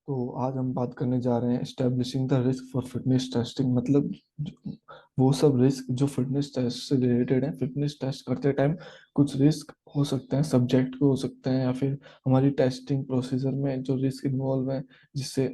तो आज हम बात करने जा रहे हैं establishing the risk for fitness testing. मतलब वो सब रिस्क जो फिटनेस टेस्ट से रिलेटेड है। फिटनेस टेस्ट करते टाइम कुछ रिस्क हो सकते हैं, सब्जेक्ट को हो सकते हैं, या फिर हमारी टेस्टिंग प्रोसीजर में जो रिस्क इन्वॉल्व है, जिससे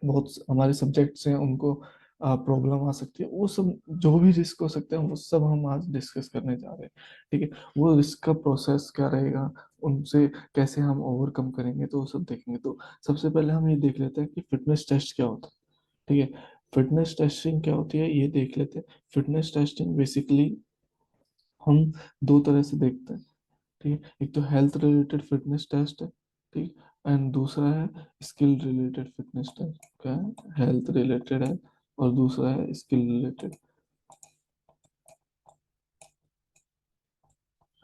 बहुत हमारे सब्जेक्ट्स हैं उनको प्रॉब्लम आ सकती है। वो सब जो भी रिस्क हो सकते हैं वो सब हम आज डिस्कस करने जा रहे हैं। ठीक है, वो रिस्क का प्रोसेस क्या रहेगा, उनसे कैसे हम ओवरकम करेंगे, तो वो सब देखेंगे। तो सबसे पहले हम ये देख लेते हैं कि फिटनेस टेस्ट क्या होता है। ठीक है, फिटनेस टेस्टिंग क्या होती है ये देख लेते हैं। फिटनेस टेस्टिंग बेसिकली हम दो तरह से देखते हैं। ठीक है, एक तो हेल्थ रिलेटेड फिटनेस टेस्ट है, ठीक, एंड दूसरा है स्किल रिलेटेड फिटनेस टेस्ट। क्या है? हेल्थ रिलेटेड है और दूसरा है skill related.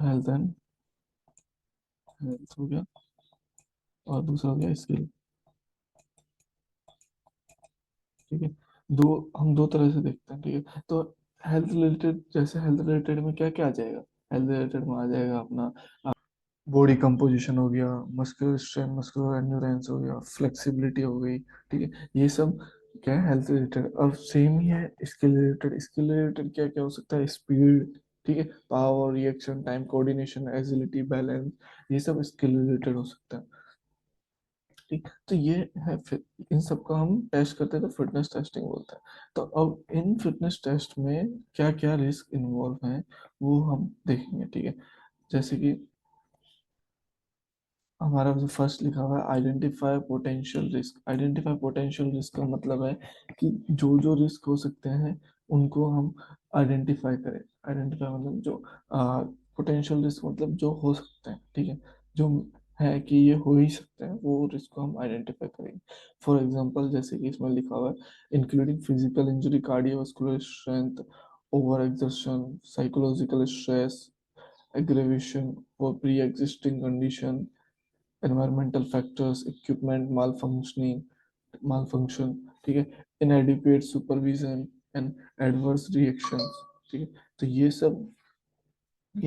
Health and health हो गया और दूसरा हो गया स्किल। ठीक है, दो हम दो तरह से देखते हैं। ठीक है, तो हेल्थ रिलेटेड, जैसे हेल्थ रिलेटेड में क्या क्या आ जाएगा? हेल्थ रिलेटेड में आ जाएगा अपना बॉडी कंपोजिशन हो गया, मस्कुलर स्ट्रेंथ, मस्कुलर एंड्योरेंस हो गया, फ्लेक्सिबिलिटी हो गई। ठीक है, ये सब क्या है? Health related. अब सेम ही है स्किल रिलेटेड। स्किल रिलेटेड क्या क्या हो सकता है? स्पीड, ठीक है, power, reaction time, coordination, agility, balance, ये सब स्किल रिलेटेड हो सकता है। ठीक, तो ये है फिर इन सब का हम टेस्ट करते हैं तो फिटनेस टेस्टिंग बोलते हैं। तो अब इन फिटनेस टेस्ट में क्या क्या रिस्क इन्वॉल्व है वो हम देखेंगे। ठीक है, जैसे कि हमारा जो फर्स्ट लिखा हुआ है identify potential risk. Identify potential risk का मतलब है कि जो जो रिस्क हो सकते हैं उनको हम आइडेंटिफाई करें। आइडेंटिफाई मतलब जो पोटेंशियल रिस्क मतलब जो हो सकते हैं। ठीक है, जो है कि ये हो ही सकते हैं वो रिस्क को हम आइडेंटिफाई करेंगे। फॉर एग्जांपल जैसे कि इसमें लिखा हुआ है including physical injury, cardiovascular strength, over exertion, psychological stress, aggravation और pre existing condition, environmental factors, equipment malfunction, ठीक है, inadequate supervision and adverse reactions। ठीक है, तो ये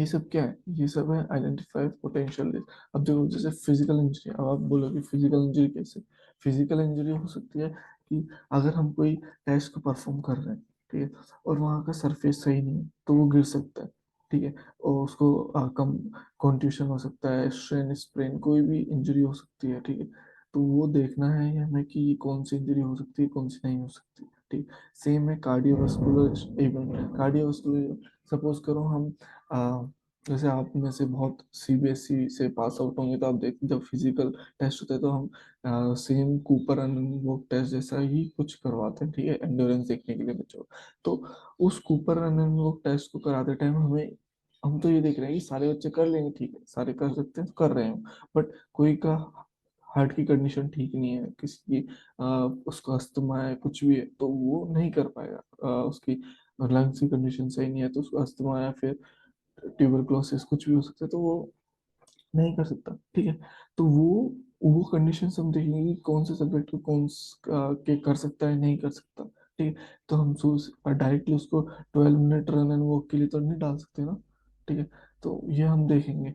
सब क्या है? ये सब है आइडेंटिफाई पोटेंशियल रिस्क। अब देखो जैसे फिजिकल इंजरी, अब आप बोलोगे फिजिकल इंजरी कैसे? फिजिकल इंजरी हो सकती है कि अगर हम कोई टेस्ट को परफॉर्म कर रहे हैं, ठीक है, और वहाँ का सरफेस सही नहीं है तो वो गिर सकता है। ठीक है, और उसको कम कॉन्ट्यूशन हो सकता है, स्ट्रेन स्प्रेन, कोई भी इंजरी हो सकती है। ठीक है, तो वो देखना है हमें कि कौन सी इंजरी हो सकती है, कौन सी नहीं हो सकती। ठीक, सेम है कार्डियोवास्कुलर इवेंट। कार्डियोवास्कुलर, सपोज करो हम आ, जैसे आप में से बहुत सीबीएसई से पास आउट होंगे तो आप देख जब फिजिकल टेस्ट होते हैं तो हम सेम कूपर एंड वो टेस्ट जैसा ही कुछ करवाते हैं। ठीक है, एंड्योरेंस देखने के लिए बच्चों को। तो उस कूपर एंड वो टेस्ट को कराते टाइम हमें, हम तो ये देख रहे हैं कि सारे बच्चे कर लेंगे, ठीक है, सारे कर सकते हैं तो कर रहे हैं, बट कोई का हार्ट की कंडीशन ठीक नहीं है, किसी की उसका अस्थमा है, कुछ भी है, तो वो नहीं कर पाएगा। उसकी लंग्स की कंडीशन सही नहीं है तो उसको अस्थमा या फिर ट्यूबरक्लोसिस कुछ भी हो सकता है तो वो नहीं कर सकता। ठीक है, तो वो कंडीशन हम देखेंगे कि कौन से सब्जेक्ट को के कर सकता है, नहीं कर सकता। ठीक है, तो हम डायरेक्टली उसको 12 मिनट रन एंड वॉक के लिए तो नहीं डाल सकते ना। ठीक है, तो ये हम देखेंगे।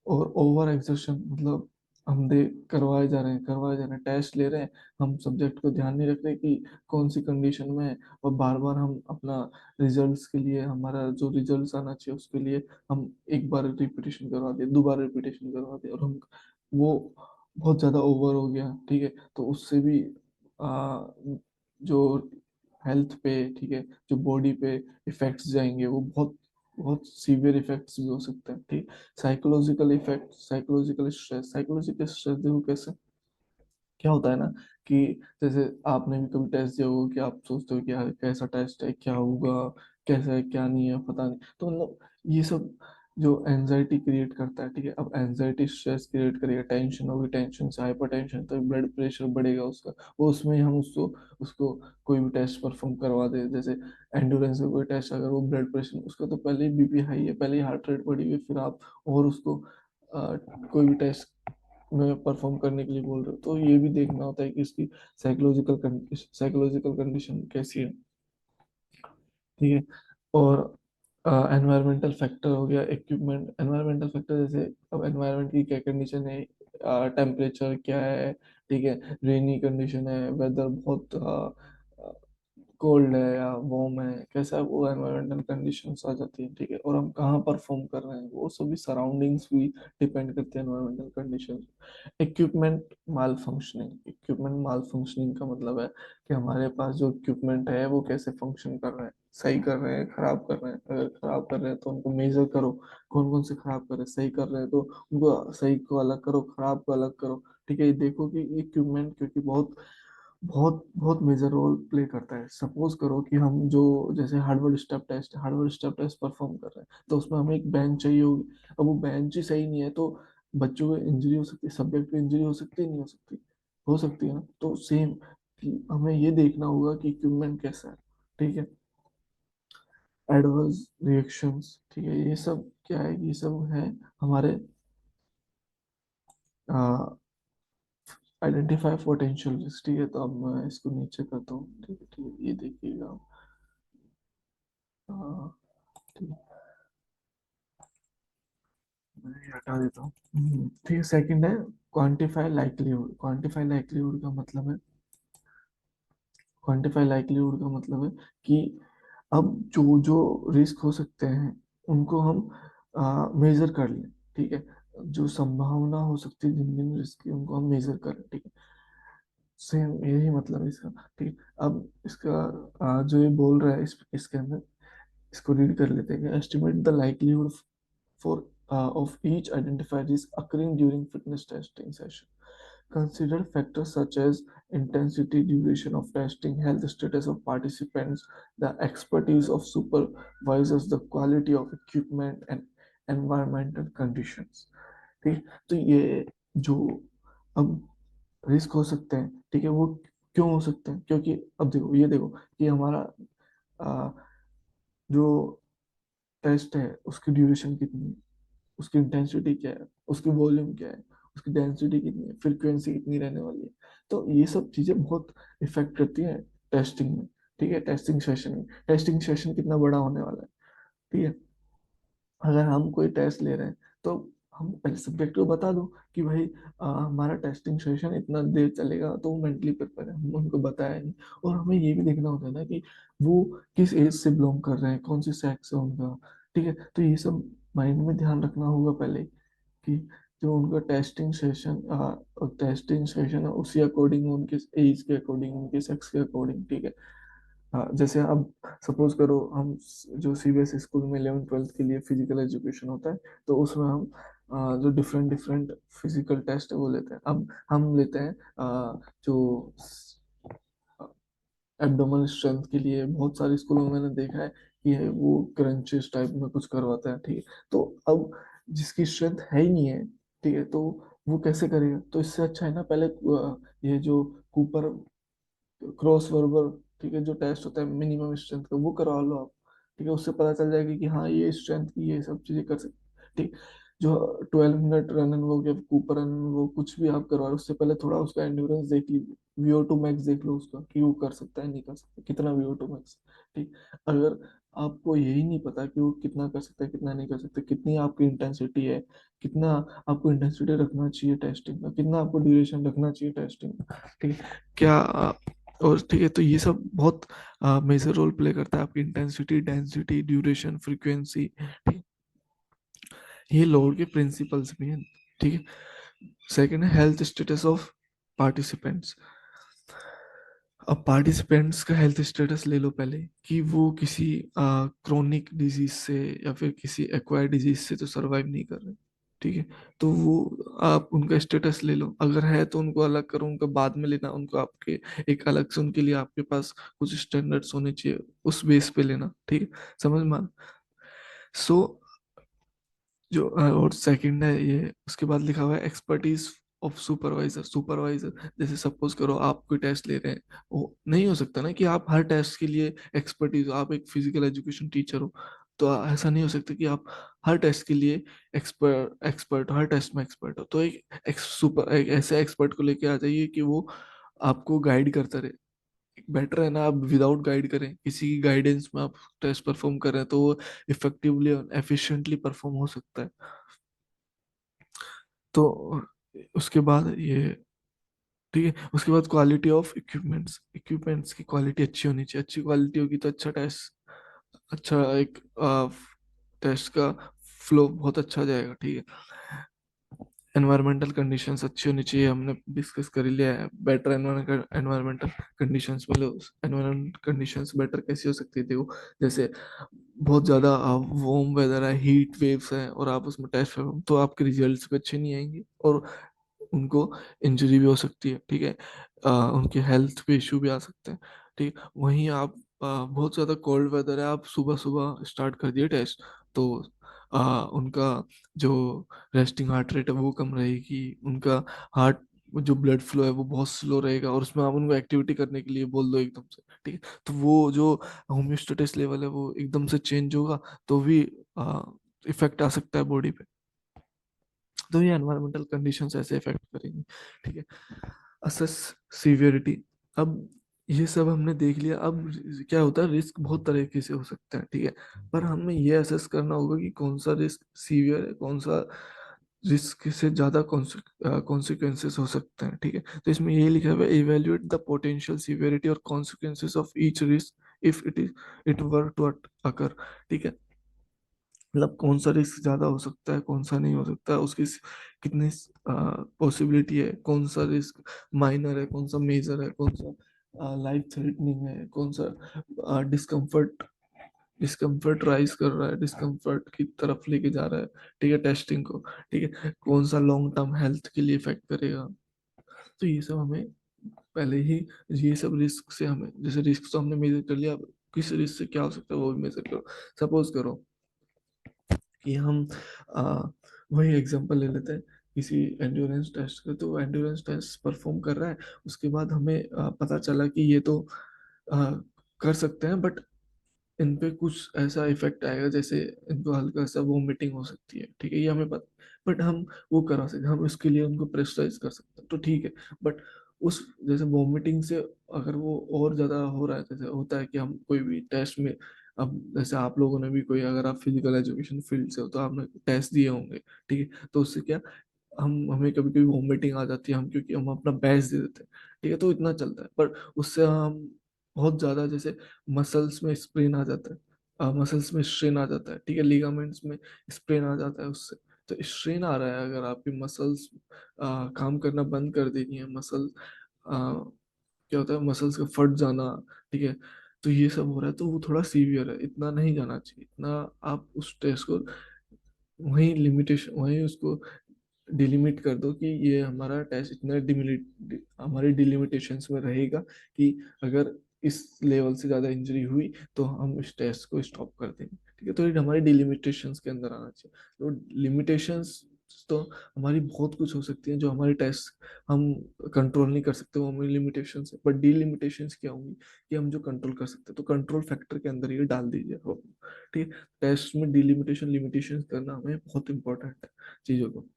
और ओवर एक्सर्शन मतलब हम दे करवाए जा रहे हैं, टेस्ट ले रहे हैं, हम सब्जेक्ट को ध्यान नहीं रख रहे कि कौन सी कंडीशन में है, और बार बार हम अपना रिजल्ट्स के लिए, हमारा जो रिजल्ट्स आना चाहिए उसके लिए हम एक बार रिपीटेशन करवा दिए, दो बार रिपीटेशन करवा दिए, और हम वो बहुत ज़्यादा ओवर हो गया। ठीक है, तो उससे भी आ, जो हेल्थ पे, ठीक है, जो बॉडी पे इफेक्ट्स जाएंगे वो बहुत बहुत सीवियर इफेक्ट्स भी हो सकते हैं। ठीक, साइकोलॉजिकल इफेक्ट, साइकोलॉजिकल स्ट्रेस देखो कैसे क्या होता है ना, कि जैसे आपने भी कभी टेस्ट दिया होगा कि आप सोचते हो कि यार कैसा टेस्ट है, क्या होगा, कैसा है, क्या नहीं है, पता नहीं। तो मतलब ये सब जो एनजाइटी क्रिएट करता है। ठीक है, अब एनजाइटी स्ट्रेस क्रिएट करेगा, टेंशन होगी, टेंशन से हाइपर टेंशन तो ब्लड प्रेशर बढ़ेगा उसका, वो उसमें हम उसको उसको कोई भी टेस्ट परफॉर्म करवा दे, जैसे एंडोरेंस का कोई टेस्ट, अगर वो ब्लड प्रेशर उसका तो पहले ही बीपी हाई है, पहले ही हार्ट रेट बढ़ी हुई है, फिर आप और उसको कोई भी टेस्ट में परफॉर्म करने के लिए बोल रहे हो, तो ये भी देखना होता है कि इसकी साइकोलॉजिकल कंडीशन कैसी है। ठीक है, और एनवायरमेंटल फैक्टर हो गया, इक्विपमेंट, एनवायरमेंटल फैक्टर जैसे अब एनवायरमेंट की क्या कंडीशन है, टेम्परेचर क्या है, ठीक है, रेनी कंडीशन है, वेदर बहुत कोल्ड है या वार्म है, कैसा वो एनवायरमेंटल कंडीशंस आ जाती है, ठीक है, और हम कहाँ परफॉर्म कर रहे हैं, वो सभी सराउंडिंग्स भी डिपेंड करते हैं एनवायरमेंटल कंडीशंस। इक्विपमेंट माल फंक्शनिंग का मतलब है कि हमारे पास जो इक्विपमेंट है वो कैसे फंक्शन कर रहे हैं, सही कर रहे हैं, खराब कर रहे हैं। अगर खराब कर रहे हैं तो उनको मेजर करो, कौन कौन से खराब कर रहे हैं, सही कर रहे हैं तो उनको सही को अलग करो, खराब को अलग करो, ठीक है। ये देखो कि इक्विपमेंट क्योंकि बहुत बहुत बहुत मेजर रोल प्ले करता है। सपोज करो कि हम जो जैसे हार्डवर्ड स्टेप टेस्ट परफॉर्म कर रहे हैं, तो उसमें हमें एक बेंच चाहिए होगी। अब वो बेंच ही सही नहीं है तो बच्चों को इंजरी हो सकती है, सब्जेक्ट को इंजरी हो सकती है, नहीं हो सकती, हो सकती है ना। तो सेम कि हमें ये देखना होगा कि इक्विपमेंट कैसा है, ठीक है। एडवर्स रिएक्शंस, ठीक है, ये सब क्या है, ये सब है हमारे आइडेंटिफाई पोटेंशियल रिस्क, ठीक है। तो अब मैं इसको नीचे करता हूँ, ठीक है, ठीक है, ये देखिएगा। हाँ, ठीक है, मैं ये हटा देता हूँ। ठीक है, सेकंड है क्वांटिफाई लाइक्लीहुड का मतलब है, क्वांटिफाई लाइक्लीहुड का मतलब है कि अब जो जो रिस्क हो सकते हैं उनको हम मेजर कर लें, ठीक है। जो संभावना हो सकती है जिन जिन रिस्क की उनको हम मेजर करें, ठीक है। सेम यही मतलब है इसका, ठीक है। अब इसका जो ये बोल रहा है इसके अंदर, इसको रीड कर लेते हैं। Estimate the likelihood for of each identified risk occurring during fitness testing session. Consider factors such as intensity, duration of testing, health status of participants, the expertise of supervisors, the quality of equipment, and environmental conditions. ठीक, तो ये जो अब risk हो सकते हैं, ठीक है, वो क्यों हो सकते हैं, क्योंकि अब देखो, ये देखो कि हमारा आ, जो टेस्ट है उसकी ड्यूरेशन कितनी है, उसकी इंटेंसिटी क्या है, उसकी वॉल्यूम क्या है, उसकी डेंसिटी कितनी है, फ्रीक्वेंसी कितनी रहने वाली है। तो ये सब चीजें बहुत इफेक्ट करती हैं टेस्टिंग में, ठीक है। टेस्टिंग सेशन कितना बड़ा होने वाला है, ठीक है। अगर हम कोई टेस्ट ले रहे हैं तो हम पहले सब्जेक्ट को बता दो कि भाई हमारा टेस्टिंग सेशन इतना देर चलेगा, तो वो मेंटली प्रिपेयर है, हम उनको बताया नहीं। और हमें ये भी देखना होता है ना कि वो किस एज से बिलोंग कर रहे हैं, कौन सी सेक्स है उनका, ठीक है। तो ये सब माइंड में ध्यान रखना होगा पहले कि जो उनका टेस्टिंग सेशन है उसी अकॉर्डिंग, उनके एज के अकॉर्डिंग, उनके सेक्स के अकॉर्डिंग, ठीक है। हाँ, जैसे अब सपोज करो हम जो सीबीएसई स्कूल में 11th 12th के लिए फिजिकल एजुकेशन होता है, तो उसमें हम जो डिफरेंट डिफरेंट फिजिकल टेस्ट है वो लेते हैं। अब हम लेते हैं जो एब्डोमिनल स्ट्रेंथ के लिए बहुत सारे स्कूलों में मैंने देखा है कि वो क्रंचेस टाइप में कुछ करवाता है, ठीक है। तो अब जिसकी स्ट्रेंथ है ही नहीं है, ठीक है, तो वो कैसे करेगा। तो इससे अच्छा है ना पहले ये जो कूपर क्रॉस वर्बर, ठीक है, जो टेस्ट होता है मिनिमम स्ट्रेंथ का, वो करवा लो आप, ठीक है। उससे पता चल जाएगा कि हाँ ये स्ट्रेंथ की ये सब चीजें कर सकते, ठीक। जो 12 मिनट रन एंड वॉक या कूपर रन वो कुछ भी आप करवा लो, उससे पहले थोड़ा उसका एंड्योरेंस देख लीजिए, VO2 मैक्स देख लो उसका कि वो कर सकता है नहीं कर सकता, कितना VO2 मैक्स, ठीक। अगर आपको यही नहीं पता कि वो कितना कर सकता है कितना नहीं कर सकता, कितनी आपकी इंटेंसिटी है, कितना आपको इंटेंसिटी रखना चाहिए टेस्टिंग में, कितना आपको ड्यूरेशन रखना चाहिए टेस्टिंग में, ठीक है, क्या और ठीक है। तो ये सब बहुत मेजर रोल प्ले करता है, आपकी इंटेंसिटी, डेंसिटी, ड्यूरेशन, फ्रीक्वेंसी, ठीक। ये लोड के प्रिंसिपल्स भी हैं, ठीक है। सेकंड है हेल्थ स्टेटस ऑफ पार्टिसिपेंट्स। अब पार्टिसिपेंट्स का हेल्थ स्टेटस ले लो पहले कि वो किसी क्रोनिक डिजीज से या फिर किसी एक्वायर्ड डिजीज से तो सरवाइव नहीं कर रहे, ठीक है। तो वो आप उनका स्टेटस ले लो, अगर है तो उनको अलग करो, उनका बाद में लेना, उनको आपके एक अलग से उनके लिए आपके पास कुछ स्टैंडर्ड्स होने चाहिए, उस बेस पे लेना, ठीक है। समझ में सो जो और सेकंड है ये, उसके बाद लिखा हुआ है एक्सपर्टीज ऑफ सुपरवाइजर। जैसे सपोज करो आप कोई टेस्ट ले रहे हैं, वो नहीं हो सकता ना कि आप हर टेस्ट के लिए एक्सपर्टीज हो, आप एक फिजिकल एजुकेशन टीचर हो, तो ऐसा नहीं हो सकता कि आप हर टेस्ट के लिए एक्सपर्ट हर टेस्ट में एक्सपर्ट हो। तो एक ऐसे एक्सपर्ट को लेके आ जाइए कि वो आपको गाइड करता रहे। बेटर है ना आप विदाउट गाइड करें, किसी की गाइडेंस में आप टेस्ट परफॉर्म कर रहे हैं तो वो इफेक्टिवली और एफिशिएंटली परफॉर्म हो सकता है। तो उसके बाद ये, ठीक है, उसके बाद क्वालिटी ऑफ इक्विपमेंट्स, इक्विपमेंट्स की क्वालिटी अच्छी होनी चाहिए, अच्छी क्वालिटी होगी तो अच्छा टेस्ट, अच्छा एक टेस्ट का फ्लो बहुत अच्छा जाएगा, ठीक है। एनवायरमेंटल कंडीशंस अच्छी होनी चाहिए, हमने डिस्कस कर ही लिया है, बेटर एनवायरमेंटल कंडीशंस, मतलब एनवायरमेंट कंडीशंस बेटर कैसी हो सकती थी वो, जैसे बहुत ज़्यादा वार्म वेदर है, हीट वेव्स है, और आप उसमें टेस्ट कर, तो आपके रिजल्ट्स भी अच्छे नहीं आएंगे, और उनको इंजरी भी हो सकती है, ठीक है। उनके हेल्थ पे इशू भी आ सकते हैं, ठीक है। वहीं आप बहुत ज़्यादा कोल्ड वेदर है, आप सुबह सुबह स्टार्ट कर दिए टेस्ट, तो उनका जो रेस्टिंग हार्ट रेट है वो कम रहेगी, उनका हार्ट जो ब्लड फ्लो है वो बहुत स्लो रहेगा, और उसमें आप उनको एक्टिविटी करने के लिए बोल दो एकदम से, ठीक है, तो वो जो होम्योस्टेटिस लेवल है वो एकदम से चेंज होगा, तो भी इफेक्ट आ सकता है बॉडी पे। तो ये एनवायरमेंटल कंडीशंस ऐसे इफेक्ट करेंगी, ठीक है। असेस सीवियरिटी, अब ये सब हमने देख लिया, अब क्या होता है, रिस्क बहुत तरीके से हो सकता है, ठीक है, पर हमें ये असेस करना होगा कि कौन सा रिस्क सीवियर है, कौन सा रिस्क से ज्यादा कॉन्सिक्वेंसेस हो सकते हैं, ठीक है। तो इसमें ये लिखा हुआ है, इवेल्युएट द पोटेंशियल सीवियरिटी और consequences of each risk if it were to occur, ठीक है, मतलब कौन सा रिस्क ज्यादा हो सकता है, कौन सा नहीं हो सकता है, उसकी कितनी पॉसिबिलिटी है, कौन सा रिस्क माइनर है, कौन सा मेजर है, कौन सा लाइफ थ्रेटनिंग है, कौन सा डिस्कम्फर्ट डिस्कम्फर्ट राइज कर रहा है, डिस्कम्फर्ट की तरफ लेके जा रहा है, ठीक है, टेस्टिंग को, ठीक है, कौन सा लॉन्ग टर्म हेल्थ के लिए इफेक्ट करेगा। तो ये सब हमें पहले ही, ये सब रिस्क से हमें, जैसे रिस्क तो हमने मेजर कर लिया, अब किस रिस्क से क्या हो सकता है वो भी मेजर करो। सपोज करो कि हम आ, वही एग्जांपल ले लेते हैं, किसी एंड्योरेंस टेस्ट का, तो एंड्योरेंस टेस्ट परफॉर्म कर रहा है, उसके बाद हमें पता चला कि ये तो आ, कर सकते हैं, बट इन पे कुछ ऐसा इफेक्ट आएगा, जैसे इनको हल्का सा वोमिटिंग हो सकती है, ठीक है, ये हमें पता, बट हम वो करा सकते हैं, हम उसके लिए उनको प्रेशराइज कर सकते हैं, तो ठीक है, बट उस जैसे वोमिटिंग से अगर वो और ज्यादा हो रहा है, जैसे होता है कि हम कोई भी टेस्ट में, अब जैसे आप लोगों ने भी कोई, अगर आप फिजिकल एजुकेशन फील्ड से हो तो आपने टेस्ट दिए होंगे, ठीक है, तो उससे क्या, हम हमें कभी कभी वॉमिटिंग आ जाती है, हम क्योंकि हम अपना बेस्ट दे देते हैं, ठीक है, तो इतना चलता है, पर उससे हम बहुत ज्यादा, जैसे मसल्स में स्प्रेन आ जाता है, मसल्स में स्ट्रेन आ जाता है, ठीक है, लिगामेंट्स में स्प्रेन आ जाता है उससे, तो स्ट्रेन आ रहा है, अगर आपकी मसल्स काम करना बंद कर देनी है, मसल क्या होता है, मसल्स का फट जाना, ठीक है, तो ये सब हो रहा है, तो वो थोड़ा सीवियर है, इतना नहीं जाना चाहिए, इतना आप उस टेस्ट को वहीं लिमिटेशन, वहीं उसको डिलिमिट कर दो कि ये हमारा टेस्ट इतना डिमिलिट हमारी डिलिमिटेशंस में रहेगा, कि अगर इस लेवल से ज़्यादा इंजरी हुई तो हम इस टेस्ट को स्टॉप कर देंगे, ठीक है, तो ये हमारी डिलिमिटेशंस के अंदर आना चाहिए। तो लिमिटेशंस तो हमारी बहुत कुछ हो सकती है, जो हमारी टेस्ट हम कंट्रोल नहीं कर सकते, वो हमारी लिमिटेशंस है, बट डिलिमिटेशंस क्या होंगी, कि हम जो कंट्रोल कर सकते हैं, तो कंट्रोल फैक्टर के अंदर ये डाल दीजिए हो, ठीक है। टेस्ट में डिलिमिटेशन लिमिटेशंस करना हमें बहुत इंपॉर्टेंट है चीज़ों को।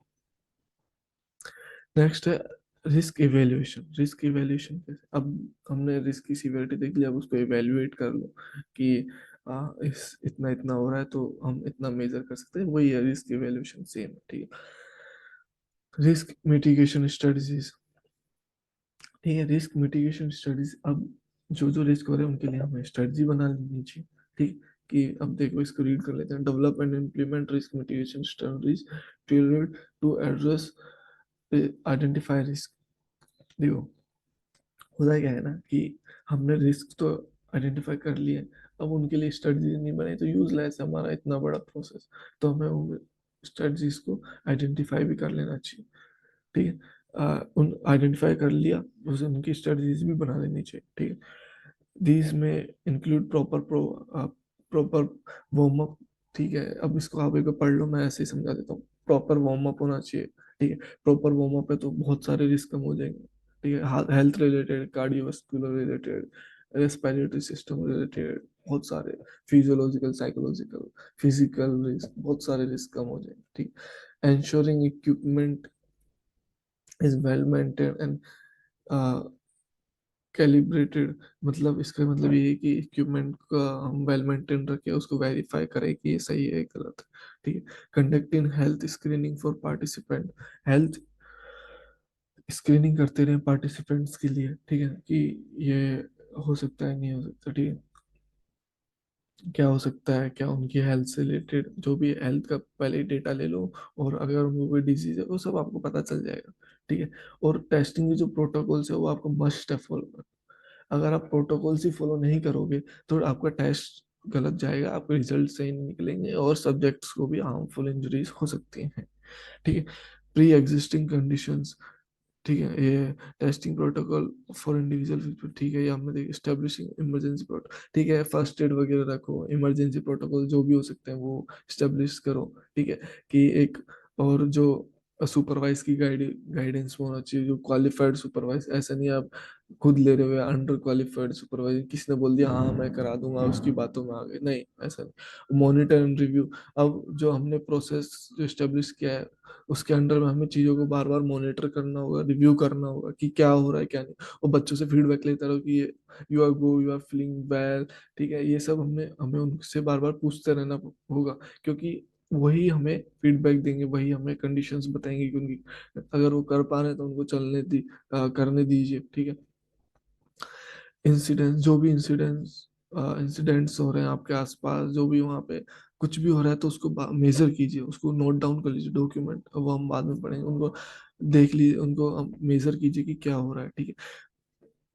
नेक्स्ट है रिस्क इवेल्युएशन, रिस्क इवेल्युएशन कैसे, अब हमने रिस्क की सीवियरिटी देख लिया, अब उसको इवेल्युएट कर लो कि इस इतना इतना हो रहा है तो हम इतना मेजर कर सकते हैं, वही है रिस्क इवेल्युएशन, सेम है, ठीक है। रिस्क मिटिगेशन स्ट्रेटजीज, ठीक है, रिस्क मिटिगेशन स्ट्रेटजीज, अब जो जो रिस्क हो रहे हैं उनके लिए हमें स्ट्रेटजी बना लेनी चाहिए, ठीक, कि अब देखो इसको रीड कर लेते हैं, develop and implement risk mitigation strategies tailored to address identify risk. देखो होता क्या है ना, कि हमने रिस्क तो आइडेंटिफाई कर लिए, अब उनके लिए स्ट्रेटजी नहीं बनी तो यूजलेस है हमारा इतना बड़ा प्रोसेस, तो हमें उन स्ट्रेटजीज को आइडेंटिफाई भी कर लेना चाहिए, ठीक है। उन आइडेंटिफाई कर लिया, उसे उनकी स्ट्रेटजीज भी बना लेनी चाहिए, ठीक है। दीज में इंक्लूड प्रॉपर वार्म अप, ठीक है, अब इसको आप एक बार पढ़ लो, मैं ऐसे ही समझा देता हूँ, प्रॉपर वार्म अप होना चाहिए, ठीक है, प्रॉपर वार्म अप है तो बहुत सारे रिस्क कम हो जाएंगे, ठीक है, health related, cardiovascular related, respiratory system related, बहुत सारे फिजियोलॉजिकल, साइकोलॉजिकल, फिजिकल रिस्क, बहुत सारे रिस्क कम हो जाएंगे, ठीक। Ensuring equipment is well maintain and calibrated, मतलब इसका मतलब ये है कि इक्विपमेंट का हम वेल मेंटेन रखें, उसको वेरीफाई करें कि ये सही है गलत है, ठीक है। Conducting health screening for participant, health screening करते रहे पार्टिसिपेंट्स के लिए, ठीक है, कि ये हो सकता है नहीं हो सकता, ठीक है, क्या हो सकता है, क्या उनकी हेल्थ से रिलेटेड जो भी हेल्थ का पहले डेटा ले लो, और अगर उनको कोई डिजीज है वो सब आपको पता चल जाएगा, ठीक है। और टेस्टिंग के जो प्रोटोकॉल्स है वो आपको मस्ट है फॉलो करना। अगर आप प्रोटोकॉल्स ही फॉलो नहीं करोगे तो आपका टेस्ट गलत जाएगा, आपके रिजल्ट सही नहीं निकलेंगे, और सब्जेक्ट्स को भी हार्मफुल इंजरीज हो सकती हैं, ठीक है। प्री एग्जिस्टिंग कंडीशंस, ठीक है, ये टेस्टिंग प्रोटोकॉल फॉर इंडिविजुअल, ठीक है, ये हमने देखा स्टेब्लिशिंग इमरजेंसी प्रोटोकॉल, ठीक है, फर्स्ट एड वगैरह रखो, इमरजेंसी प्रोटोकॉल जो भी हो सकते हैं वो स्टेब्लिश करो, ठीक है, कि एक, और जो सुपरवाइज की गाइडेंस होना चाहिए, जो क्वालिफाइड सुपरवाइज, ऐसा नहीं आप खुद ले रहे हो अंडर क्वालिफाइड सुपरवाइजर, किसी ने बोल दिया हाँ मैं करा दूंगा उसकी बातों में आ गए, नहीं ऐसा नहीं, मॉनिटर एंड रिव्यू। अब जो हमने प्रोसेस जो स्टेब्लिश किया है उसके अंडर में हमें चीजों को बार बार मॉनिटर करना होगा, रिव्यू करना होगा कि क्या हो रहा है क्या नहीं, और बच्चों से फीडबैक लेता रहो कि you are go, you are feeling well, ठीक है, ये सब हमने हमें उनसे बार बार पूछते रहना होगा, क्योंकि वही हमें फीडबैक देंगे, वही हमें कंडीशंस बताएंगे कि उनकी, अगर वो कर पा रहे हैं तो उनको करने दीजिए, ठीक है। इंसिडेंट्स, जो भी इंसिडेंट्स हो रहे हैं आपके आसपास, जो भी वहाँ पे कुछ भी हो रहा है तो उसको मेजर कीजिए, उसको नोट डाउन कर लीजिए, डॉक्यूमेंट, वो हम बाद में पढ़ेंगे, उनको देख लीजिए, उनको हम मेजर कीजिए कि क्या हो रहा है, ठीक है।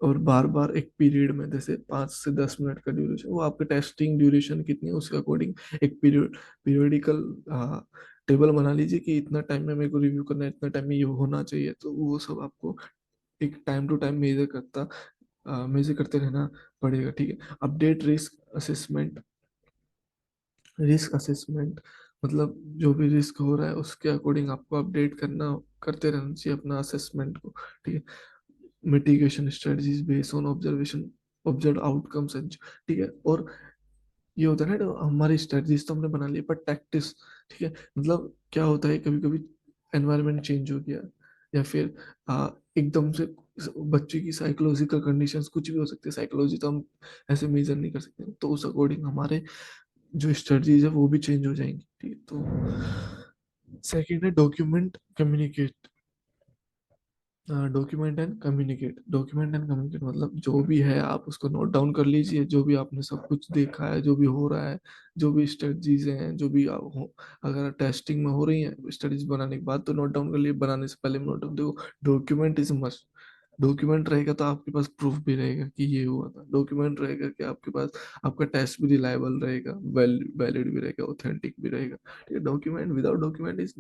और बार बार एक पीरियड में जैसे 5 से 10 मिनट का ड्यूरेशन, वो आपके टेस्टिंग ड्यूरेशन कितनी है उसके अकॉर्डिंग एक पीरियडिकल टेबल बना लीजिए कि इतना टाइम में मेरे को रिव्यू करना है, इतना टाइम में ये होना चाहिए, तो वो सब आपको एक टाइम टू टाइम मेजर करते रहना पड़ेगा, ठीक है। अपडेट रिस्क असेसमेंट, मतलब जो भी रिस्क हो रहा है उसके अकॉर्डिंग आपको अपडेट करते रहना चाहिए अपना असेसमेंट को, ठीक है। Mitigation strategies based on observation, observe outcomes, ठीक है। और ये होता है ना, तो हमारी स्ट्रेटजीज तो हमने बना ली पर टैक्टिस, ठीक है, मतलब क्या होता है कभी कभी एनवायरनमेंट चेंज हो गया, या फिर एकदम से बच्चे की साइकोलॉजिकल कंडीशंस कुछ भी हो सकती है, साइकोलॉजी तो हम ऐसे मेजर नहीं कर सकते, तो उस अकॉर्डिंग हमारे जो स्ट्रेटजीज है वो भी चेंज हो जाएंगी, ठीक है। तो सेकंड है डॉक्यूमेंट एंड कम्युनिकेट, मतलब जो भी है आप उसको नोट डाउन कर लीजिए, जो भी आपने सब कुछ देखा है, जो भी हो रहा है, जो भी स्ट्रेटजीज हैं, जो भी अगर टेस्टिंग में हो रही है स्टडीज बनाने के बाद तो नोट डाउन कर लिए, बनाने से पहले नोट डाउन, देखो डॉक्यूमेंट इज मस्ट। डॉक्यूमेंट रहेगा तो आपके पास प्रूफ भी रहेगा कि ये हुआ था, डॉक्यूमेंट रहेगा कि आपके पास आपका टेस्ट भी रिलायबल रहेगा, वैलिड भी रहेगा, ऑथेंटिक भी रहेगा, ठीक है। Document, without document is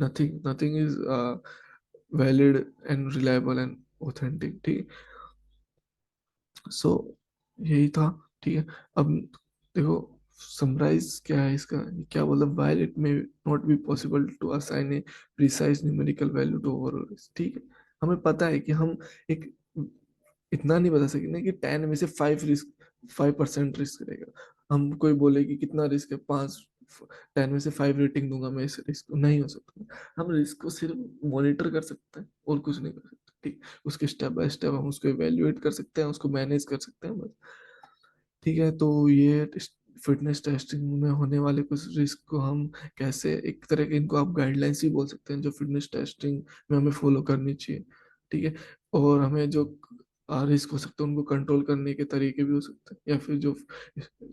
nothing, nothing is valid and reliable and authentic, ठीक है। सो यही था, ठीक है। अब देखो समराइज क्या है इसका, क्या बोला, while it may not be possible to assign a precise numerical value to overall risk, ठीक है, हमें पता है कि हम एक इतना नहीं बता सकते कि 10 में से 5 रिस्क रहेगा, हम कोई बोले कि कितना रिस्क है 5, 10 में से 5 रेटिंग दूंगा मैं इस रिस्क को, नहीं हो सकता, हम रिस्क को सिर्फ मॉनिटर कर सकते हैं और कुछ नहीं कर सकते, ठीक, उसके स्टेप बाय स्टेप हम उसको इवेल्युएट कर सकते हैं, उसको मैनेज कर सकते हैं बस, ठीक है। तो ये फिटनेस टेस्टिंग में होने वाले कुछ रिस्क को हम कैसे, एक तरह के इनको आप गाइडलाइंस ही बोल सकते हैं जो फिटनेस टेस्टिंग में हमें फॉलो करनी चाहिए, ठीक है। और हमें जो रिस्क हो सकते हैं उनको कंट्रोल करने के तरीके भी हो सकते हैं, या फिर जो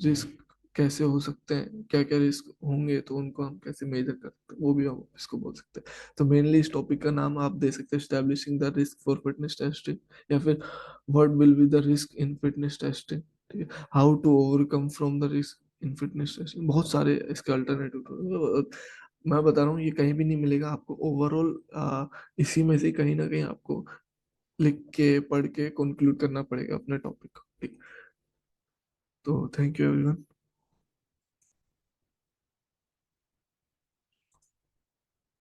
रिस्क कैसे हो सकते हैं, क्या क्या रिस्क होंगे तो उनको हम कैसे मेजर कर सकते हैं, वो भी हम इसको बोल सकते हैं। तो मेनली इस टॉपिक का नाम आप दे सकते हैं establishing the risk for fitness testing, या फिर what will be the risk in fitness testing, ठीक है। How to overcome from the risk in fitness testing, बहुत सारे इसके अल्टरनेटिव मैं बता रहा हूँ, ये कहीं भी नहीं मिलेगा आपको ओवरऑल, इसी में से कहीं ना कहीं आपको लिख के पढ़ के कंक्लूड करना पड़ेगा अपने टॉपिक को, ठीक। तो थैंक यू एवरीवन।